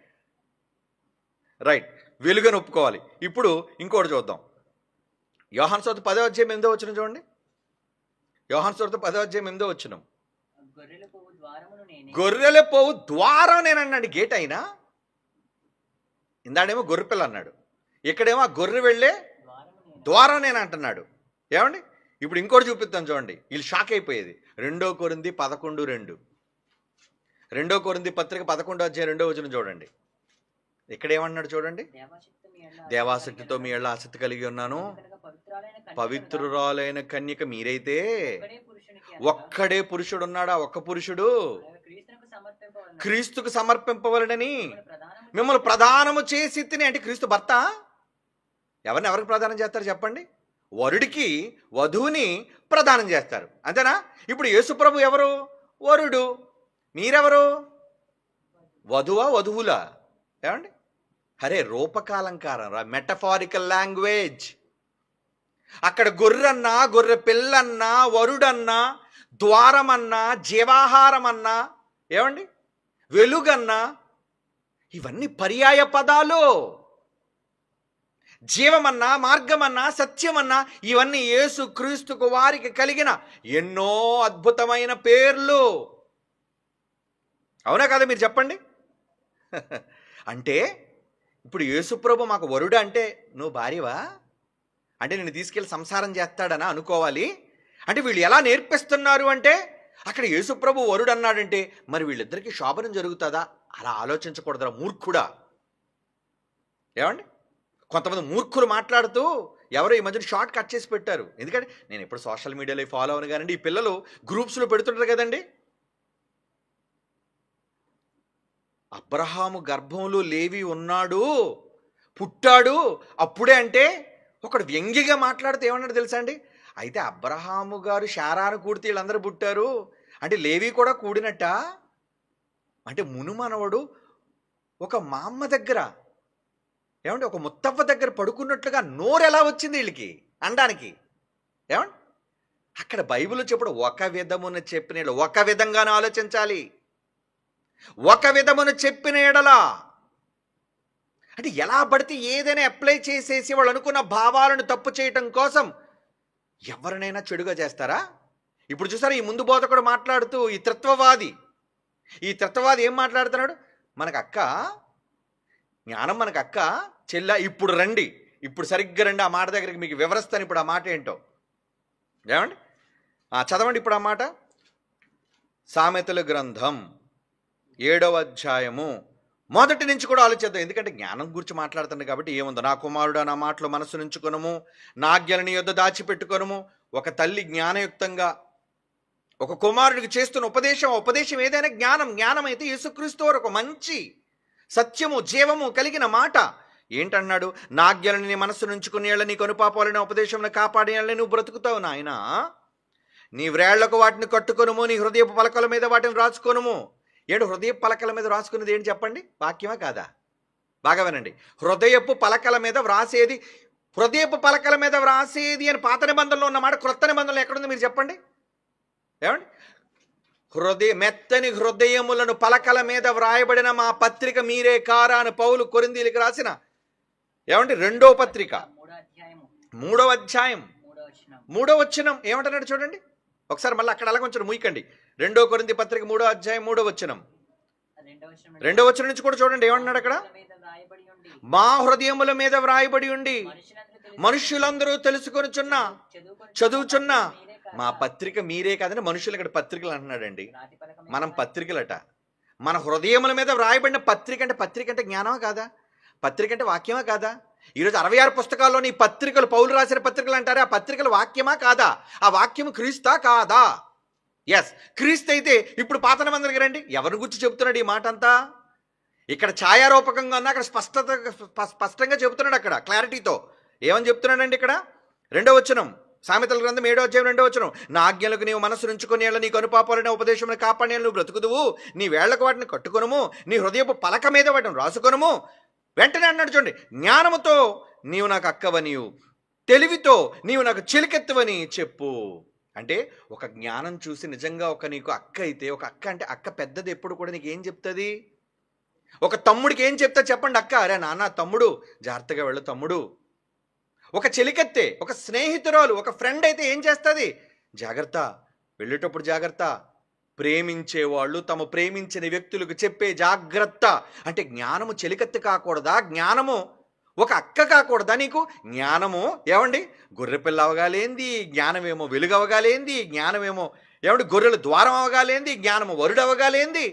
రైట్, వెలుగని ఒప్పుకోవాలి. ఇప్పుడు ఇంకోటి చూద్దాం. యోహాను సువార్త 10వ అధ్యాయం 8వ వచనం చూడండి. యోహాను సువార్త 10వ అధ్యాయం 8వ వచనం. గొర్రెల పోవు ద్వారం నేనన్నాడు, గేట్ అయినా. ఇందాడేమో గొర్రెపిల్ల అన్నాడు, ఇక్కడేమో ఆ గొర్రె వెళ్ళే ద్వారం నేను అంటున్నాడు. ఏమండి? ఇప్పుడు ఇంకోటి చూపిస్తాను చూడండి, వీళ్ళు షాక్ అయిపోయేది. 2 కొరింథీ 11:2. 2 కొరింథీ పత్రిక 11వ అధ్యాయం 2వ వచనం చూడండి. ఇక్కడ ఏమన్నాడు చూడండి. దేవాసక్తితో మీ ఎళ్ళ ఆసక్తి కలిగి ఉన్నాను, పవిత్రురాలైన కన్యక మీరైతే ఒక్కడే పురుషుడు ఉన్నాడా, ఒక్క పురుషుడు క్రీస్తుకు సమర్పింపవలనని మిమ్మల్ని ప్రదానము చేసి తిని. అంటే క్రీస్తు భర్త ఎవరికి ప్రదానం చేస్తారు చెప్పండి? వరుడికి వధువుని ప్రదానం చేస్తారు, అంతేనా? ఇప్పుడు యేసుప్రభు ఎవరు? వరుడు. మీరెవరు? వధువా వధువులా? ఏమండి? అరే రూపకాలంకారం రా, మెటఫారికల్ లాంగ్వేజ్. అక్కడ గొర్రెన్నా, గొర్రె పిల్లన్నా, వరుడన్నా, ద్వారమన్నా, జీవాహారమన్నా, ఏమండి వెలుగన్నా, ఇవన్నీ పర్యాయ పదాలు. జీవమన్నా, మార్గమన్నా, సత్యమన్నా, ఇవన్నీ యేసు క్రీస్తుకు వారికి కలిగిన ఎన్నో అద్భుతమైన పేర్లు. అవునా కదా? మీరు చెప్పండి. అంటే ఇప్పుడు యేసుప్రభు మాకు వరుడు అంటే నువ్వు భార్యవా అంటే నిన్ను తీసుకెళ్ళి సంసారం చేస్తాడనా అనుకోవాలి. అంటే వీళ్ళు ఎలా నేర్పిస్తున్నారు అంటే అక్కడ యేసుప్రభు వరుడు అన్నాడంటే మరి వీళ్ళిద్దరికీ శోభనం జరుగుతుందా? అలా ఆలోచించకూడదురా మూర్ఖుడా. ఏమండి? కొంతమంది మూర్ఖులు మాట్లాడుతూ ఎవరో ఈ మధ్యన షార్ట్ కట్ చేసి పెట్టారు. ఎందుకంటే నేను ఎప్పుడు సోషల్ మీడియాలో ఫాలో అవును కానండి, ఈ పిల్లలు గ్రూప్స్లో పెడుతుంటారు కదండి. అబ్రహాము గర్భంలో లేవి ఉన్నాడు, పుట్టాడు అప్పుడే అంటే ఒకడు వ్యంగ్యంగా మాట్లాడితే ఏమన్నాడు తెలుసా అండి? అయితే అబ్రహాము గారు శారాను కూడితే వీళ్ళందరూ పుట్టారు అంటే లేవి కూడా కూడినట్ట. అంటే మునుమనవడు ఒక మా అమ్మ దగ్గర, ఏమంటే ఒక ముత్తవ్వ దగ్గర పడుకున్నట్లుగా నోరు ఎలా వచ్చింది వీళ్ళకి అనడానికి? ఏమండి? అక్కడ బైబిల్ చెప్పడు ఒక విధమున చెప్పిన ఒక విధంగానే ఆలోచించాలి, ఒక విధమును చెప్పిన ఎడలా. అంటే ఎలా పడితే ఏదైనా అప్లై చేసేసి వాళ్ళు అనుకున్న భావాలను తప్పు చేయటం కోసం ఎవరినైనా చెడుగా చేస్తారా? ఇప్పుడు చూసారా, ఈ ముందు బోధకుడు మాట్లాడుతూ ఈ త్రిత్వవాది ఏం మాట్లాడుతున్నాడు? మనకు అక్క జ్ఞానం, మనకు అక్క చెల్ల, ఇప్పుడు రండి, ఇప్పుడు సరిగ్గా రండి, ఆ మాట దగ్గరికి మీకు వివరిస్తాను ఇప్పుడు ఆ మాట ఏంటో. ఏమండి? చదవండి ఇప్పుడు ఆ మాట. సామెతల గ్రంథం 7వ అధ్యాయము మొదటి నుంచి కూడా ఆలోచిద్దాం. ఎందుకంటే జ్ఞానం గురించి మాట్లాడుతుంది కాబట్టి ఏముందో. నా కుమారుడా నా మాటలు మనసు నుంచుకొనుము, నా ఆజ్ఞలను నీ యొద్ద దాచిపెట్టుకొనుము. ఒక తల్లి జ్ఞానయుక్తంగా ఒక కుమారుడికి చేస్తున్న ఉపదేశం ఏదైనా జ్ఞానం అయితే యేసుక్రీస్తు వారు ఒక మంచి సత్యము జీవము కలిగిన మాట. ఏంటన్నాడు? నా ఆజ్ఞలను నీ మనస్సు నుంచుకుని ఏళ్ళ నీ కనుపాపాలని ఉపదేశంను కాపాడేళ్ళని నువ్వు బ్రతుకుతావు నాయన. నీ వ్రేళ్లకు వాటిని కట్టుకొనుము, నీ హృదయపు పలకల మీద వాటిని రాసుకొనుము. హృదయపు పలకల మీద రాసుకునేది ఏంటి చెప్పండి? వాక్యమా కాదా? బాగా వినండి. హృదయపు పలకల మీద వ్రాసేది అని పాత నిబంధనలో ఉన్న మాట క్రొత్త నిబంధనలో ఎక్కడుంది మీరు చెప్పండి? ఏమండి? మెత్తని హృదయములను పలకల మీద వ్రాయబడిన మా పత్రిక మీరే కారా అని పౌలు కొరింథీయులకు రాసిన ఏమండి 2వ పత్రిక 3వ అధ్యాయం 3వ వచనం ఏమంటున్నాడు చూడండి ఒకసారి. మళ్ళీ అక్కడ అలా కొంచెం మూయకండి. 2 కొరింథీ పత్రిక 3వ అధ్యాయం 3వ వచనం 2వ వచనం నుంచి కూడా చూడండి ఏమంటున్నాడు అక్కడ? మా హృదయముల మీద వ్రాయబడి ఉండి మనుష్యులందరూ తెలుసుకొనుచున్నా చదువుచున్న మా పత్రిక మీరే కాదని మనుషులు ఇక్కడ పత్రికలు అంటున్నాడండి. మనం పత్రికలట. మన హృదయముల మీద వ్రాయబడిన పత్రిక అంటే జ్ఞానమా కాదా? పత్రిక అంటే వాక్యమా కాదా? ఈరోజు 66 పుస్తకాల్లోని పత్రికలు పౌలు రాసిన పత్రికలు అంటారే, ఆ పత్రికలు వాక్యమా కాదా? ఆ వాక్యము క్రీస్తా కాదా? ఎస్, క్రీస్తు అయితే ఇప్పుడు పాత నిబంధనకి రండి. ఎవరిని గురించి చెబుతున్నాడు ఈ మాట అంతా? ఇక్కడ ఛాయారూపకంగా ఉన్నా అక్కడ స్పష్టంగా చెబుతున్నాడు. అక్కడ క్లారిటీతో ఏమని చెప్తున్నాడండి? ఇక్కడ 2వ వచనం, సామెతల గ్రంథం 7వ అధ్యాయం 2వ వచనం. నా ఆజ్ఞలకు నీవు మనసు నుంచుకొని నీ కనుపాపాలని ఉపదేశమును కాపాడేళ్ళు నువ్వు బ్రతుకుదువు. నీ వేళ్లకు వాటిని కట్టుకొనుము, నీ హృదయపు పలక మీద వాటిని రాసుకొనుము. వెంటనే అన్నాడు చూడండి, జ్ఞానముతో నీవు నాకు అక్కవనియు, తెలివితో నీవు నాకు చిలికెత్తవని చెప్పు. అంటే ఒక జ్ఞానం చూసి నిజంగా ఒక నీకు అక్క అయితే, ఒక అక్క అంటే అక్క పెద్దది ఎప్పుడు కూడా నీకు ఏం చెప్తుంది? ఒక తమ్ముడికి ఏం చెప్తా చెప్పండి? అక్క, అరే నాన్న తమ్ముడు జాగ్రత్తగా వెళ్ళు తమ్ముడు. ఒక చెలికత్తే, ఒక స్నేహితురాలు, ఒక ఫ్రెండ్ అయితే ఏం చేస్తుంది? జాగ్రత్త, వెళ్ళేటప్పుడు జాగ్రత్త. ప్రేమించేవాళ్ళు తమ ప్రేమించిన వ్యక్తులకు చెప్పే జాగ్రత్త. అంటే జ్ఞానము చెలికత్తి కాకూడదా? జ్ఞానము ఒక అక్క కాకూడదా నీకు? జ్ఞానము ఏమండి గొర్రెపిల్ల అవగాలేంది, జ్ఞానమేమో వెలుగు అవగాలేంది, జ్ఞానమేమో ఏమండి గొర్రెల ద్వారం అవగాలేంది, జ్ఞానము వరుడు అవగాలేంది.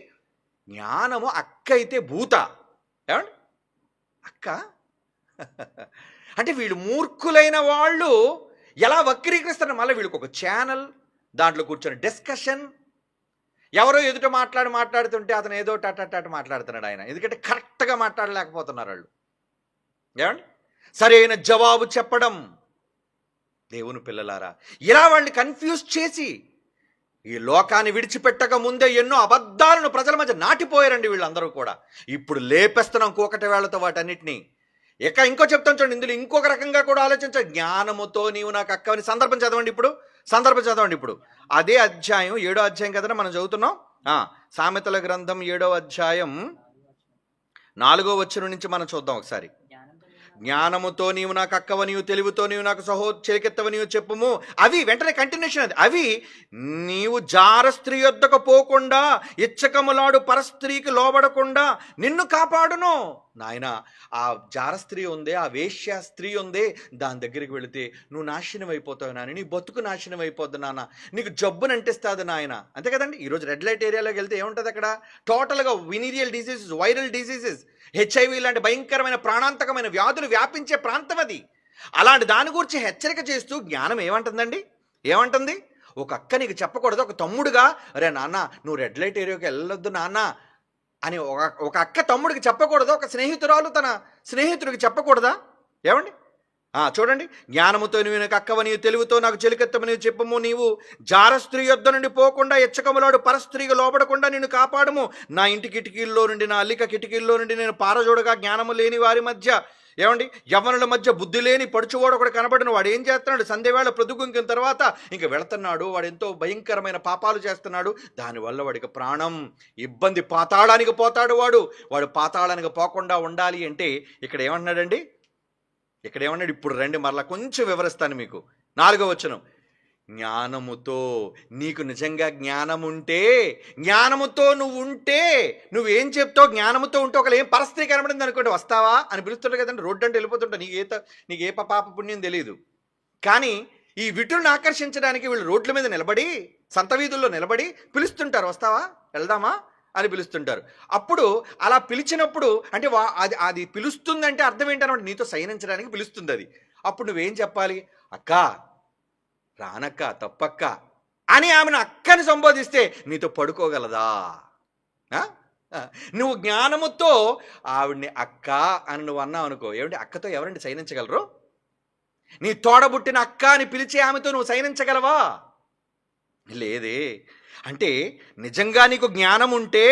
జ్ఞానము అక్క అయితే భూత. ఏమండి అక్క అంటే వీళ్ళు మూర్ఖులైన వాళ్ళు ఎలా వక్రీకరిస్తారు? మళ్ళీ వీళ్ళకి ఒక ఛానల్, దాంట్లో కూర్చొని డిస్కషన్. ఎవరో ఎదుట మాట్లాడుతుంటే అతను ఏదో టట మాట్లాడుతున్నాడు ఆయన, ఎందుకంటే కరెక్ట్గా మాట్లాడలేకపోతున్నారు వాళ్ళు. ఏమండి సరైన జవాబు చెప్పడం. దేవుని పిల్లలారా, ఇలా వాళ్ళని కన్ఫ్యూజ్ చేసి ఈ లోకాన్ని విడిచిపెట్టక ముందే ఎన్నో అబద్ధాలను ప్రజల మధ్య నాటిపోయారండి వీళ్ళందరూ కూడా. ఇప్పుడు లేపేస్తున్నాం కూకటి వేళ్లతో వాటన్నిటినీ. ఇంకో చెప్తాను చూడండి, ఇందులో ఇంకొక రకంగా కూడా ఆలోచించాలి. జ్ఞానముతో నీవు నాకు అక్కవని సందర్భం చదవండి ఇప్పుడు. అదే అధ్యాయం 7వ అధ్యాయం కదా మనం చదువుతున్నాం. సామెతల గ్రంథం 7వ అధ్యాయం 4వ వచనం నుంచి మనం చూద్దాం ఒకసారి. జ్ఞానముతో నీవు నాకు అక్కవనియు, తెలివితో నీవు నాకు చెలికెత్తవనియు చెప్పుము. అవి వెంటనే కంటిన్యూషన్. అది అవి నీవు జార స్త్రీ యొద్దకు పోకుండా, ఇచ్చకములాడు పరస్త్రీకి లోబడకుండా నిన్ను కాపాడును. నాయన, ఆ జార స్త్రీ ఉందే, ఆ వేశ్య స్త్రీ ఉందే, దాని దగ్గరికి వెళితే నువ్వు నాశనం అయిపోతావు నాన్న, నీ బతుకు నాశనం అయిపోద్దు నాన్న, నీకు జబ్బును అంటిస్తుంది నాయన. అంతే కదండి. ఈరోజు రెడ్ లైట్ ఏరియాలోకి వెళ్తే ఏముంటుంది అక్కడ? టోటల్గా వినీరియల్ డిసీజెస్, వైరల్ డిసీజెస్, HIV లాంటి భయంకరమైన ప్రాణాంతకమైన వ్యాధులు వ్యాపించే ప్రాంతం అది. అలాంటి దాని గురించి హెచ్చరిక చేస్తూ జ్ఞానం ఏమంటుంది? ఒక అక్క నీకు చెప్పకూడదు, ఒక తమ్ముడుగా, అరే నాన్న నువ్వు రెడ్ లైట్ ఏరియాకి వెళ్ళొద్దు నాన్న అని ఒక అక్క తమ్ముడికి చెప్పకూడదా? ఒక స్నేహితురాలు తన స్నేహితుడికి చెప్పకూడదా? ఏమండి చూడండి, జ్ఞానముతో నీవు నాకు అక్కవనియు, తెలివితో నాకు చెలికెత్తమని చెప్పుము. నీవు జార స్త్రీ యొద్ద నుండి పోకుండా, ఎచ్చకములాడు పరస్త్రీకి లోబడకుండా నిన్ను కాపాడము. నా ఇంటి కిటికీల్లో నుండి, నా అల్లిక కిటికీల్లో నుండి నేను పారజోడగా జ్ఞానము లేని వారి మధ్య, ఏమండి యవ్వనుల మధ్య బుద్ధి లేని పడుచువాడు ఒకడు కనబడిన. వాడు ఏం చేస్తున్నాడు? సంధ్యవేళ ప్రొద్దుగుంకిన తర్వాత ఇంక వెళుతున్నాడు, వాడు ఎంతో భయంకరమైన పాపాలు చేస్తున్నాడు. దానివల్ల వాడికి ప్రాణం ఇబ్బంది, పాతాళానికి పోతాడు. వాడు పాతాళానికి పోకుండా ఉండాలి అంటే ఇక్కడ ఏమంటున్నాడు? ఇప్పుడు రండి మరలా కొంచెం వివరిస్తాను మీకు. 4వ వచనం, జ్ఞానముతో నీకు నిజంగా జ్ఞానం ఉంటే, జ్ఞానముతో నువ్వు ఉంటే నువ్వేం చెప్తావు? జ్ఞానముతో ఉంటే ఒకవేళ ఏం పరిస్థితి కనబడింది అనుకోండి, వస్తావా అని పిలుస్తుంటారు కదండి. రోడ్డు అంటే వెళ్ళిపోతుంటా, నీకు ఏ పాప పుణ్యం తెలియదు. కానీ ఈ విటులను ఆకర్షించడానికి వీళ్ళు రోడ్ల మీద నిలబడి, సంత వీధుల్లో నిలబడి పిలుస్తుంటారు, వస్తావా వెళ్దామా అని పిలుస్తుంటారు. అప్పుడు అలా పిలిచినప్పుడు అంటే అది పిలుస్తుందంటే అర్థం ఏంటన్నమాట, నీతో సైనించడానికి పిలుస్తుంది అది. అప్పుడు నువ్వేం చెప్పాలి? అక్క రానక్క, తప్పక్క అని ఆమెను అక్కని సంబోధిస్తే నీతో పడుకోగలదా? నువ్వు జ్ఞానముతో ఆవిడ్ని అక్క అని నువ్వు అన్నావు అనుకో, ఏమంటే అక్కతో ఎవరండి సైనించగలరు? నీ తోడబుట్టిన అక్క అని పిలిచే ఆమెతో నువ్వు సైనించగలవా? లేదే. అంటే నిజంగా నీకు జ్ఞానం ఉంటే,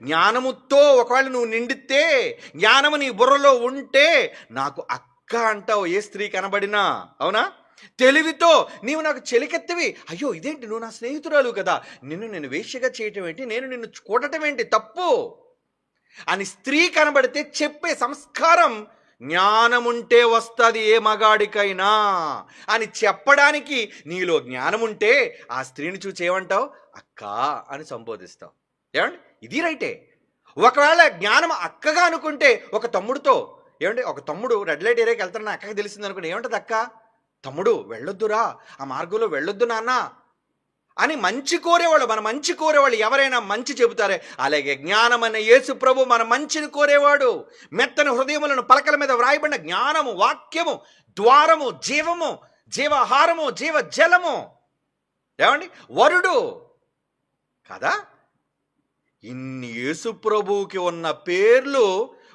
జ్ఞానముతో ఒకవేళ నువ్వు నిండితే, జ్ఞానము నీ బుర్రలో ఉంటే నాకు అక్క అంటావు ఏ స్త్రీ కనబడినా, అవునా? తెలివితో నీవు నాకు చెలికెత్తవి, అయ్యో ఇదేంటి నువ్వు నా స్నేహితురాలు కదా, నేను వేశ్యగా చేయటం ఏంటి, నేను నిన్ను కూడటం ఏంటి, తప్పు అని స్త్రీ కనబడితే చెప్పే సంస్కారం జ్ఞానముంటే వస్తుంది ఏ మగాడికైనా అని చెప్పడానికి నీలో జ్ఞానముంటే ఆ స్త్రీని చూసి ఏమంటావు? అక్క అని సంబోధిస్తావు. ఏమండి ఇది రైటే. ఒకవేళ జ్ఞానం అక్కగా అనుకుంటే ఒక తమ్ముడితో, ఏమంటే ఒక తమ్ముడు రెడ్ లైట్ ఏరియాకి వెళ్తానని అక్కకి తెలిసింది అనుకుంటే ఏమంటుంది? అక్క తమ్ముడు వెళ్ళొద్దురా, ఆ మార్గంలో వెళ్ళొద్దు నాన్న అని మంచి కోరేవాళ్ళు, మన మంచి కోరేవాళ్ళు ఎవరైనా మంచి చెబుతారే. అలాగే జ్ఞానం అనే యేసు ప్రభు మన మంచిని కోరేవాడు. మెత్తని హృదయములను పలకల మీద వ్రాయబడిన జ్ఞానము, వాక్యము, ద్వారము, జీవము, జీవాహారము, జీవ జలము, ఏమండి వరుడు కదా. ఇన్ని యేసు ప్రభువుకి ఉన్న పేర్లు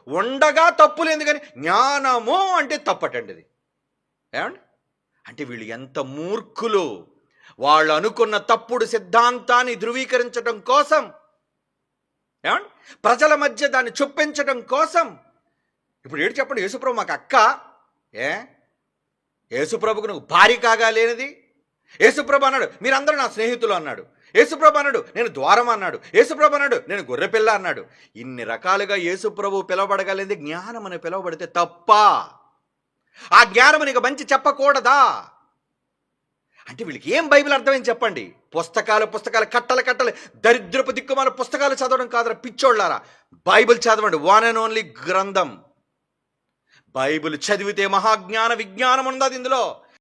ఉండగా తప్పులేదు, కానీ జ్ఞానము అంటే తప్పటండి ఇది. ఏమండి అంటే వీళ్ళు ఎంత మూర్ఖులు! వాళ్ళు అనుకున్న తప్పుడు సిద్ధాంతాన్ని ధృవీకరించడం కోసం, ఏమండి ప్రజల మధ్య దాన్ని చొప్పించడం కోసం ఇప్పుడు ఏడు చెప్పండి, యేసుప్రభు మాకు అక్క? యేసుప్రభుకు నువ్వు భార్య కాగా లేనిది? యేసుప్రభు అన్నాడు మీరందరూ నా స్నేహితులు అన్నాడు. యేసుప్రభు అన్నాడు నేను ద్వారం అన్నాడు. యేసుప్రభు అన్నాడు నేను గొర్రెపిల్ల అన్నాడు. ఇన్ని రకాలుగా యేసుప్రభు పిలవబడగలిగింది జ్ఞానం అని పిలవబడితే తప్ప? ఆ జ్ఞానం నీకు మంచి చెప్పకూడదా? అంటే వీళ్ళకి ఏం బైబిల్ అర్థమైంది చెప్పండి? పుస్తకాలు కట్టలు దరిద్రపు దిక్కుమాల పుస్తకాలు చదవడం కాదురా పిచ్చోళ్ళారా. బైబిల్ చదవండి, వన్ అండ్ ఓన్లీ గ్రంథం. బైబిల్ చదివితే మహాజ్ఞాన విజ్ఞానం ఉన్నది ఇందులో.